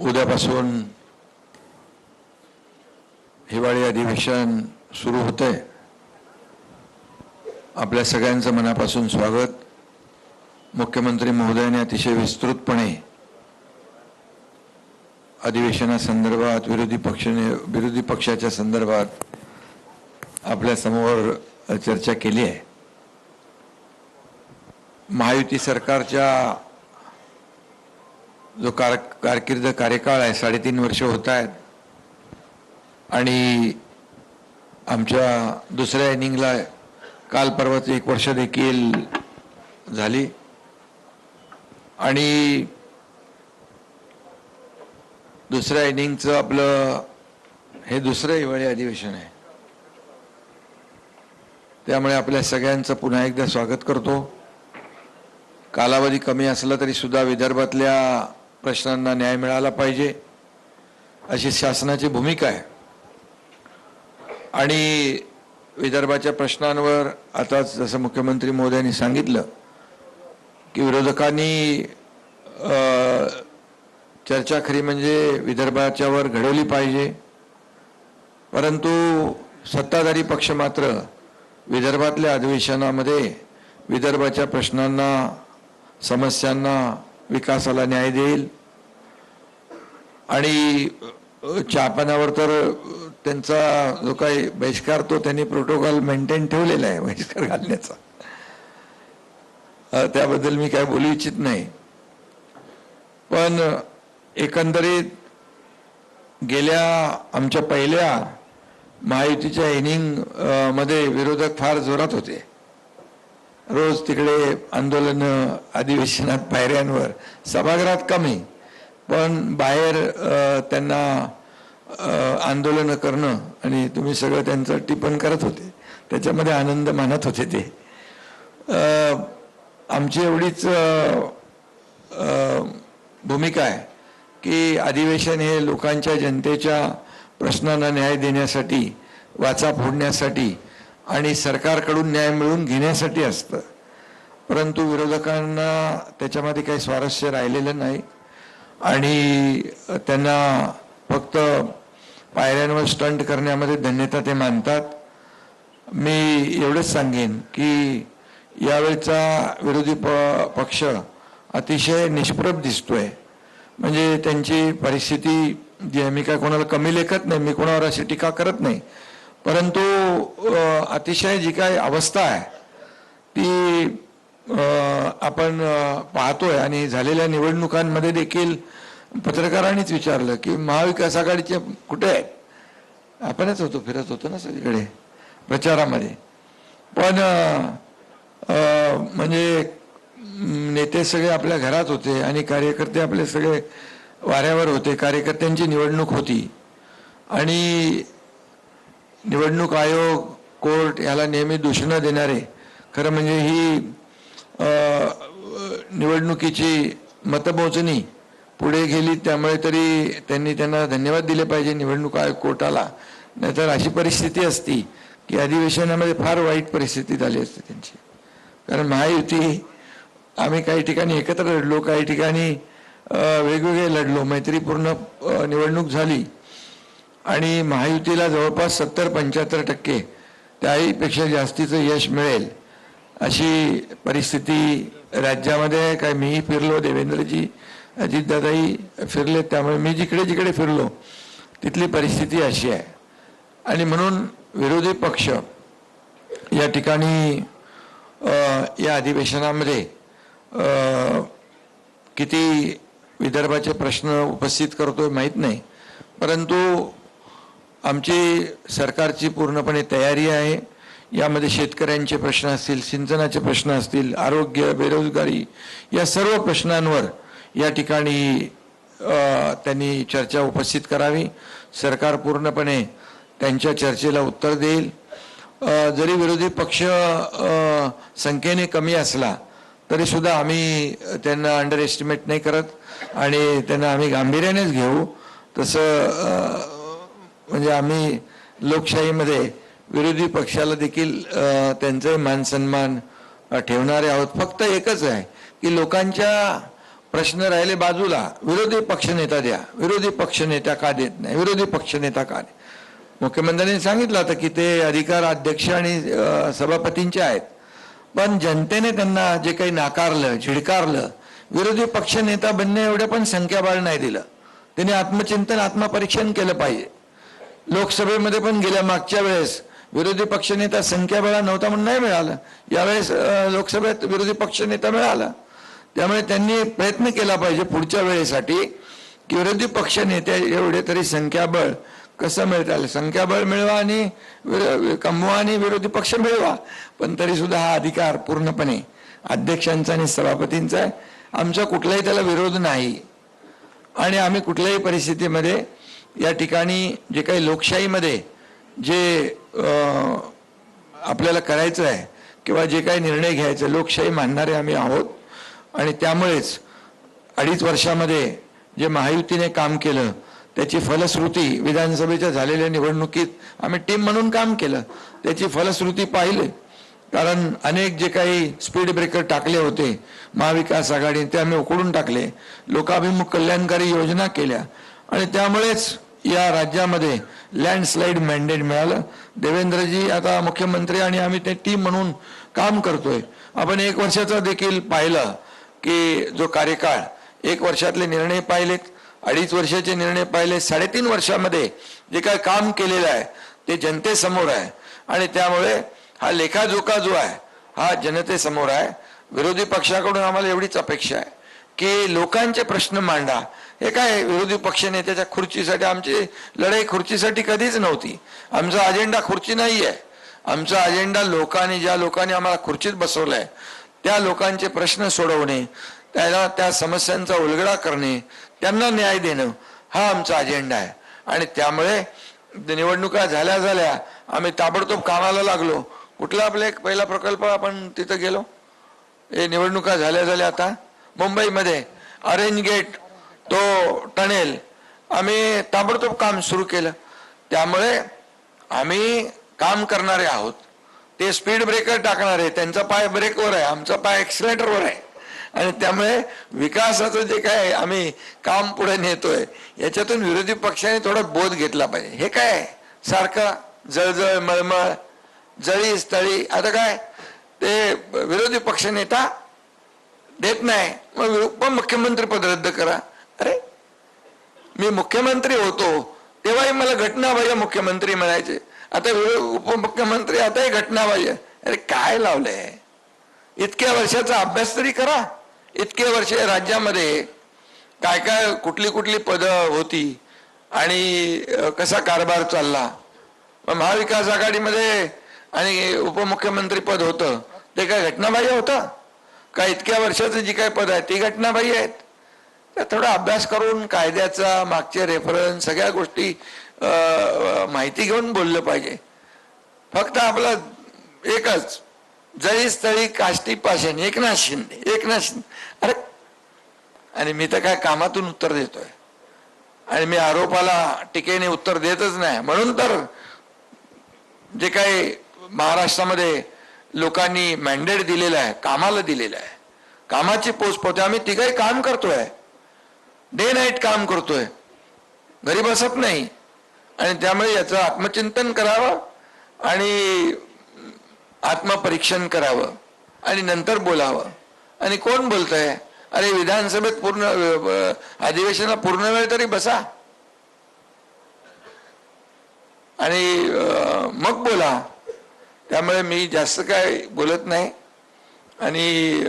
उद्यापासून हिवाळी अधिवेशन सुरू होते। आपल्या सगळ्यांचं मनापासून स्वागत। मुख्यमंत्री महोदयांनी अतिशय विस्तृतपणे अधिवेशनासंदर्भात विरोधी पक्षाच्या संदर्भात आपल्या समोर चर्चा केली आहे। महायुती सरकारच्या जो कार्यकाळ आहे 3.5 वर्ष होत आहेत आणि आमच्या दुसऱ्या इनिंगला काल परवाच 1 वर्ष देखील झाली आणि दुसऱ्या इनिंगचं आपलं हे दुसरं हिवाळी अधिवेशन आहे। त्यामुळे आपल्या सगळ्यांचं पुन्हा एकदा स्वागत करतो। कालावधी कमी असला तरी सुद्धा विदर्भातल्या प्रश्नांना न्याय मिळाला पाहिजे अशी शासनाची भूमिका आहे आणि विदर्भाच्या प्रश्नांवर आता जसं मुख्यमंत्री महोदयांनी सांगितलं की विरोधकांनी चर्चा खरी म्हणजे विदर्भाच्यावर घडवली पाहिजे, परंतु सत्ताधारी पक्ष मात्र विदर्भातल्या अधिवेशनामध्ये विदर्भाच्या प्रश्नांना, समस्यांना, विकासाला न्याय देईल आणि चहापानावर तर त्यांचा जो काही बहिष्कार तो त्यांनी प्रोटोकॉल मेंटेन ठेवलेला आहे बहिष्कार घालण्याचा, त्याबद्दल मी काय बोलू इच्छित नाही। पण एकंदरीत गेल्या आमच्या पहिल्या महायुतीच्या इनिंग मध्ये विरोधक फार जोरात होते। रोज तिकडे आंदोलन, अधिवेशनात पायऱ्यांवर, सभागृहात कमी पण बाहेर त्यांना आंदोलन करणं आणि तुम्ही सगळं त्यांचं टिप्पण करत होते, त्याच्यामध्ये आनंद मानत होते ते। आमची एवढीच भूमिका आहे की अधिवेशन हे लोकांच्या, जनतेच्या प्रश्नांना न्याय देण्यासाठी, वाचा फोडण्यासाठी आणि सरकारकडून न्याय मिळवून घेण्यासाठी असतं, परंतु विरोधकांना त्याच्यामध्ये काही स्वारस्य राहिलेलं नाही आणि त्यांना फक्त पायऱ्यांवर स्टंट करण्यामध्ये धन्यता ते मानतात। मी एवढंच सांगेन की यावेळचा विरोधी पक्ष अतिशय निष्प्रभ दिसतोय। म्हणजे त्यांची परिस्थिती जी मी काय कोणाला कमी लेखत नाही, मी कोणावर अशी टीका करत नाही, परंतु अतिशय जी काही अवस्था आहे ती आपण पाहतोय। आणि झालेल्या निवडणुकांमध्ये देखील पत्रकारांनीच विचारलं की महाविकास आघाडीचे कुठे आहेत, आपणच होतो, फिरत होतो ना सगळीकडे प्रचारामध्ये, पण म्हणजे नेते सगळे आपल्या घरात होते आणि कार्यकर्ते आपले सगळे वाऱ्यावर होते। कार्यकर्त्यांची निवडणूक होती आणि निवडणूक आयोग, कोर्ट याला नेहमी दूषणं देणारे, खरं म्हणजे ही निवडणुकीची मतमोजणी पुढे गेली, त्यामुळे तरी त्यांना धन्यवाद दिले पाहिजे निवडणूक आयोग, कोर्टाला। नाहीतर अशी परिस्थिती असती की अधिवेशनामध्ये फार वाईट परिस्थिती झाली असते त्यांची। कारण महायुती आम्ही काही ठिकाणी एकत्र लढलो, काही ठिकाणी वेगवेगळे लढलो, मैत्रीपूर्ण निवडणूक झाली आणि महायुतीला जवळपास 70-75% त्याहीपेक्षा जास्तीचं यश मिळेल अशी परिस्थिती राज्यामध्ये आहे। काय मीही फिरलो, देवेंद्रजी, अजितदादाही फिरले, त्यामुळे मी जिकडे जिकडे फिरलो तिथली परिस्थिती अशी आहे। आणि म्हणून विरोधी पक्ष या ठिकाणी या अधिवेशनामध्ये किती विदर्भाचे प्रश्न उपस्थित करतोय माहीत नाही, परंतु आमची सरकारची पूर्णपणे तयारी आहे। यामध्ये शेतकऱ्यांचे प्रश्न असतील, सिंचनाचे प्रश्न असतील, आरोग्य, बेरोजगारी या सर्व प्रश्नांवर या ठिकाणी त्यांनी चर्चा उपस्थित करावी। सरकार पूर्णपणे त्यांच्या चर्चेला उत्तर देईल। जरी विरोधी पक्ष संख्येने कमी असला तरी सुद्धा आम्ही त्यांना अंडर एस्टिमेट नाही करत आणि त्यांना आम्ही गांभीर्यानेच घेऊ। तसं म्हणजे आम्ही लोकशाहीमध्ये विरोधी पक्षाला देखील त्यांचे मान सन्मान ठेवणारे आहोत। फक्त एकच आहे की लोकांच्या प्रश्न राहिले बाजूला, विरोधी पक्षनेता द्या. विरोधी पक्षनेता का देत नाही? विरोधी पक्षनेता का नाही? मुख्यमंत्र्यांनी सांगितलं होतं की ते अधिकार अध्यक्ष आणि सभापतींचे आहेत, पण जनतेने त्यांना जे काही नाकारलं, झिडकारलं, विरोधी पक्षनेता बनणे एवढे पण संख्याबळ नाही दिलं. त्यांनी आत्मचिंतन, आत्मपरीक्षण केलं पाहिजे. लोकसभेमध्ये पण गेल्या मागच्या वेळेस विरोधी पक्षनेता संख्याबळ नव्हता म्हणून नाही मिळालं. यावेळेस लोकसभेत विरोधी पक्षनेता मिळाला. त्यामुळे त्यांनी प्रयत्न केला पाहिजे पुढच्या वेळेसाठी की विरोधी पक्ष नेते एवढे तरी संख्याबळ कसं मिळतं, संख्याबळ मिळवा आणि कमवा आणि विरोधी पक्ष मिळवा. पण तरी सुद्धा हा अधिकार पूर्णपणे अध्यक्षांचा आणि सभापतींचा आहे. आमचा कुठलाही त्याला विरोध नाही आणि आम्ही कुठल्याही परिस्थितीमध्ये या ठिकाणी जे काही लोकशाहीमध्ये जे आपल्याला करायचं आहे किंवा जे काही निर्णय घ्यायचे, लोकशाही मानणारे आम्ही आहोत. आणि त्यामुळेच 2.5 वर्षामध्ये जे महायुतीने काम केलं त्याची फलश्रुती, विधानसभेच्या झालेल्या निवडणुकीत आम्ही टीम म्हणून काम केलं, त्याची फलश्रुती पाहिली. कारण अनेक जे काही स्पीड ब्रेकर टाकले होते महाविकास आघाडीने ते आम्ही उकडून टाकले, लोकाभिमुख कल्याणकारी योजना केल्या आणि त्यामुळेच या राज्यामध्ये लँडस्लाईड मॅन्डेट मिळालं. देवेंद्रजी आता मुख्यमंत्री आणि आम्ही ते टीम म्हणून काम करतोय. आपण 1 वर्षाचा देखील पाहिलं की जो कार्यकाळ, 1 वर्षातले निर्णय पाहिलेत, 2.5 वर्षाचे निर्णय पाहिले, 3.5 वर्षामध्ये जे काय काम केलेलं आहे ते जनतेसमोर आहे आणि त्यामुळे हा लेखाजोखा जो आहे हा जनतेसमोर आहे. विरोधी पक्षाकडून आम्हाला एवढीच अपेक्षा आहे की लोकांचे प्रश्न मांडा. हे काय विरोधी पक्षनेत्याच्या खुर्चीसाठी, आमची लढाई खुर्चीसाठी कधीच नव्हती. आमचा अजेंडा खुर्ची नाही आहे. आमचा अजेंडा लोकांनी, ज्या लोकांनी आम्हाला खुर्चीत बसवलंय त्या लोकांचे प्रश्न सोडवणे, त्याला त्या समस्यांचा उलगडा करणे, त्यांना न्याय देणं हा आमचा अजेंडा आहे. आणि त्यामुळे निवडणुका झाल्या आम्ही ताबडतोब कामाला लागलो. कुठला आपला एक पहिला प्रकल्प आपण तिथं गेलो, हे निवडणुका झाल्या आता मुंबईमध्ये ऑरेंज गेट तो टनेल आम्ही ताबडतोब काम सुरू केलं. त्यामुळे आम्ही काम करणारे आहोत. ते स्पीड ब्रेकर टाकणारे, त्यांचा पाय ब्रेकवर आहे, आमचा पाय एक्सिलेटरवर आहे. आणि त्यामुळे विकासाचं जे काय आम्ही काम पुढे नेतोय याच्यातून विरोधी पक्षाने थोडा बोध घेतला पाहिजे. हे काय सारखं जळजळ मळमळ जळी स्थळी, आता काय ते विरोधी पक्षनेता देत नाही मग उपमुख्यमंत्री पद रद्द करा. अरे मी मुख्यमंत्री होतो तेव्हाही मला घटनाबाह्य मुख्यमंत्री म्हणायचे, आता उपमुख्यमंत्री आताही घटनाबाह्य. अरे काय लावलंय? इतक्या वर्षाचा अभ्यास तरी करा. इतके वर्ष राज्यामध्ये काय काय कुठली कुठली पदं होती आणि कसा कारभार चालला. महाविकास आघाडीमध्ये आणि उपमुख्यमंत्री पद होतं ते काय घटनाबाह्य होतं का? इतक्या वर्षाचं जी काय पद आहे ती घटनाबाह्य आहेत. तर थोडा अभ्यास करून कायद्याचा, मागचे रेफरन्स, सगळ्या गोष्टी माहिती घेऊन बोललं पाहिजे. फक्त आपला एकच जळी स्थळी काष्टी पाषाण, एकनाथ शिंदे. अरे आणि मी तर काय कामातून उत्तर देतोय आणि मी आरोपाला टीकेने उत्तर देतच नाही. म्हणून तर जे काही महाराष्ट्रामध्ये लोकांनी मॅन्डेट दिलेलं आहे, कामाला दिलेलं आहे, कामाची पोच पोहोचते. आम्ही तिघही काम करतोय, डे नाईट काम करतोय, घरी बसत नाही. आणि त्यामुळे याचं आत्मचिंतन करावं आणि आत्मपरीक्षण करावं आणि नंतर बोलावं. आणि कोण बोलतंय? अरे विधानसभेत पूर्ण अधिवेशनाला पूर्ण वेळ तरी बसा आणि मग बोला. त्यामुळे मी जास्त काय बोलत नाही. आणि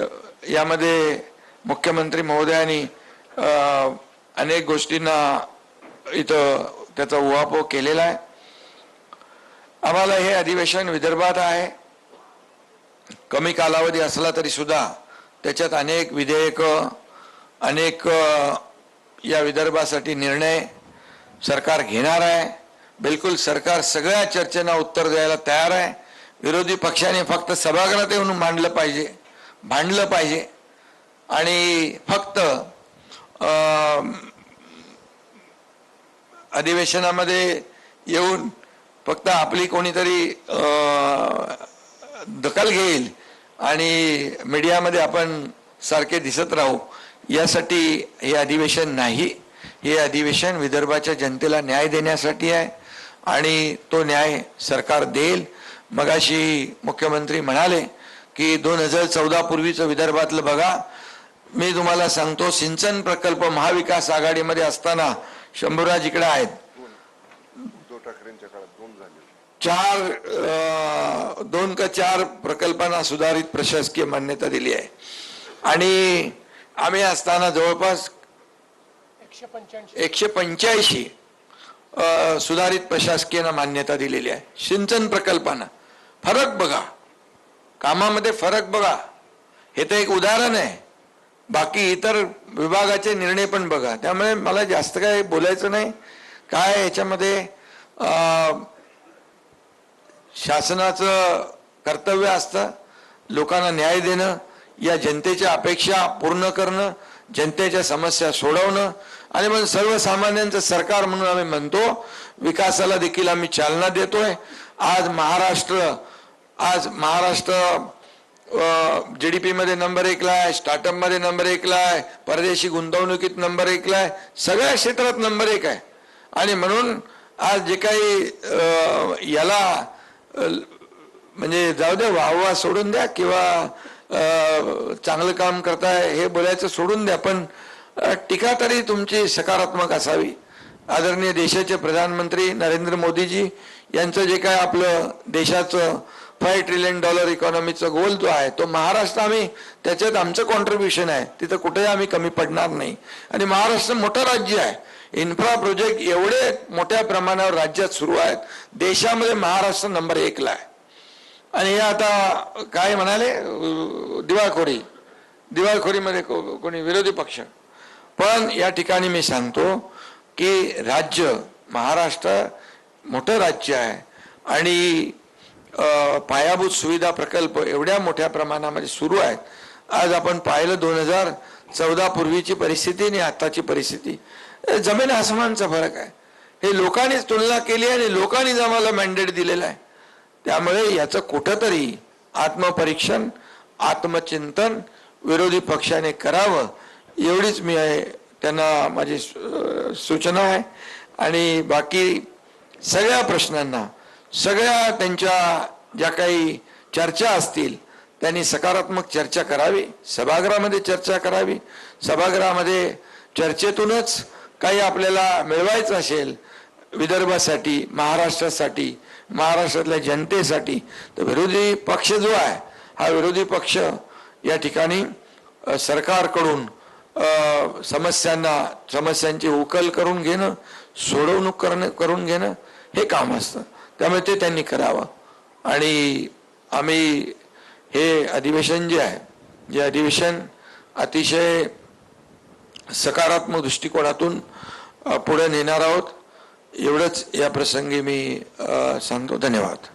यामध्ये मुख्यमंत्री महोदयांनी अनेक गोष्टींना इथं त्याचा उहापोह केलेला आहे. आम्हाला हे अधिवेशन विदर्भात आहे, कमी कालावधी असला तरी सुद्धा त्याच्यात अनेक विधेयकं, अनेक या विदर्भासाठी निर्णय सरकार घेणार आहे. बिलकुल सरकार सगळ्या चर्चेला उत्तर द्यायला तयार आहे. विरोधी पक्षाने फक्त सभागृहात येऊन भांडलं पाहिजे आणि फक्त अधिवेशनामध्ये येऊन फक्त आपली कोणीतरी दखल घेईल आणि मीडियामध्ये आपण सारखे दिसत राहू, यासाठी हे अधिवेशन नाही. हे अधिवेशन विदर्भाच्या जनतेला न्याय देण्यासाठी आहे आणि तो न्याय सरकार देईल. मगाशी मुख्यमंत्री म्हणाले की 2014 पूर्वीचं विदर्भातलं बघा. मी तुम्हाला सांगतो, सिंचन प्रकल्प महाविकास आघाडीमध्ये असताना शंभूराज इकडे आहेत, 2 का 4 प्रकल्पांना सुधारित प्रशासकीय मान्यता दिली आहे आणि आम्ही असताना जवळपास 185 सुधारित प्रशासकीय मान्यता दिलेली आहे. सिंचन प्रकल्पांना फरक बघा, कामामध्ये फरक बघा. हे तर एक उदाहरण आहे, बाकी इतर विभागाचे निर्णय पण बघा. त्यामुळे मला जास्त काय बोलायचं नाही. काय याच्यामध्ये शासनाचं कर्तव्य असतं लोकांना न्याय देणं, या जनतेच्या अपेक्षा पूर्ण करणं, जनतेच्या समस्या सोडवणं आणि मग सर्वसामान्यांचं सरकार म्हणून आम्ही म्हणतो. विकासाला देखील आम्ही चालना देतोय. आज महाराष्ट्र GDP मध्ये नंबर 1 ला आहे, स्टार्टअप मध्ये नंबर 1 ला आहे, परदेशी गुंतवणुकीत नंबर 1 ला आहे, सगळ्या क्षेत्रात नंबर 1 आहे. आणि म्हणून आज जे काही याला म्हणजे जाऊ द्या, वाहवा सोडून द्या किंवा चांगलं काम करताय हे बोलायचं सोडून द्या, पण टीका तरी तुमची सकारात्मक असावी. आदरणीय देशाचे प्रधानमंत्री नरेंद्र मोदीजी यांचं जे काय आपलं देशाचं $5 ट्रिलियन इकॉनॉमीचा गोल जो आहे तो महाराष्ट्र, आम्ही त्याच्यात आमचं कॉन्ट्रीब्युशन आहे, तिथं कुठेही आम्ही कमी पडणार नाही. आणि महाराष्ट्र मोठं राज्य आहे, इन्फ्रा प्रोजेक्ट एवढे मोठ्या प्रमाणावर राज्यात सुरू आहेत. देशामध्ये महाराष्ट्र नंबर 1 ला आहे. आणि हे आता काय म्हणाले, दिवाळखोरीमध्ये कोणी विरोधी पक्ष. पण या ठिकाणी मी सांगतो की राज्य महाराष्ट्र मोठं राज्य आहे आणि पायाभूत सुविधा प्रकल्प एवढ्या मोठ्या प्रमाणामध्ये सुरू आहेत. आज आपण पाहिलं 2014 पूर्वीची परिस्थिती आणि आताची परिस्थिती, जमीन आसमानचा फरक आहे. हे लोकांनीच तुलना केली आणि लोकांनीच आम्हाला मॅन्डेट दिलेला आहे. त्यामुळे याचं कुठंतरी आत्मपरीक्षण, आत्मचिंतन विरोधी पक्षाने करावं, एवढीच मी त्यांना माझी सूचना आहे. आणि बाकी सगळ्या प्रश्नांना, सगळ्या त्यांच्या ज्या काही चर्चा असतील त्यांनी सकारात्मक चर्चा करावी, सभागृहामध्ये चर्चा करावी. सभागृहामध्ये चर्चेतूनच काही आपल्याला मिळवायचं असेल विदर्भासाठी, महाराष्ट्रासाठी, महाराष्ट्रातल्या जनतेसाठी, तर विरोधी पक्ष जो आहे हा विरोधी पक्ष या ठिकाणी सरकारकडून समस्यांची उकल करून घेणं, सोडवणूक करून घेणं हे काम असतं. त्यामुळे ते त्यांनी करावं. आणि आम्ही हे अधिवेशन जे अधिवेशन अतिशय सकारात्मक दृष्टिकोनातून पुढे नेणार आहोत, एवढंच या प्रसंगी मी सांगतो. धन्यवाद.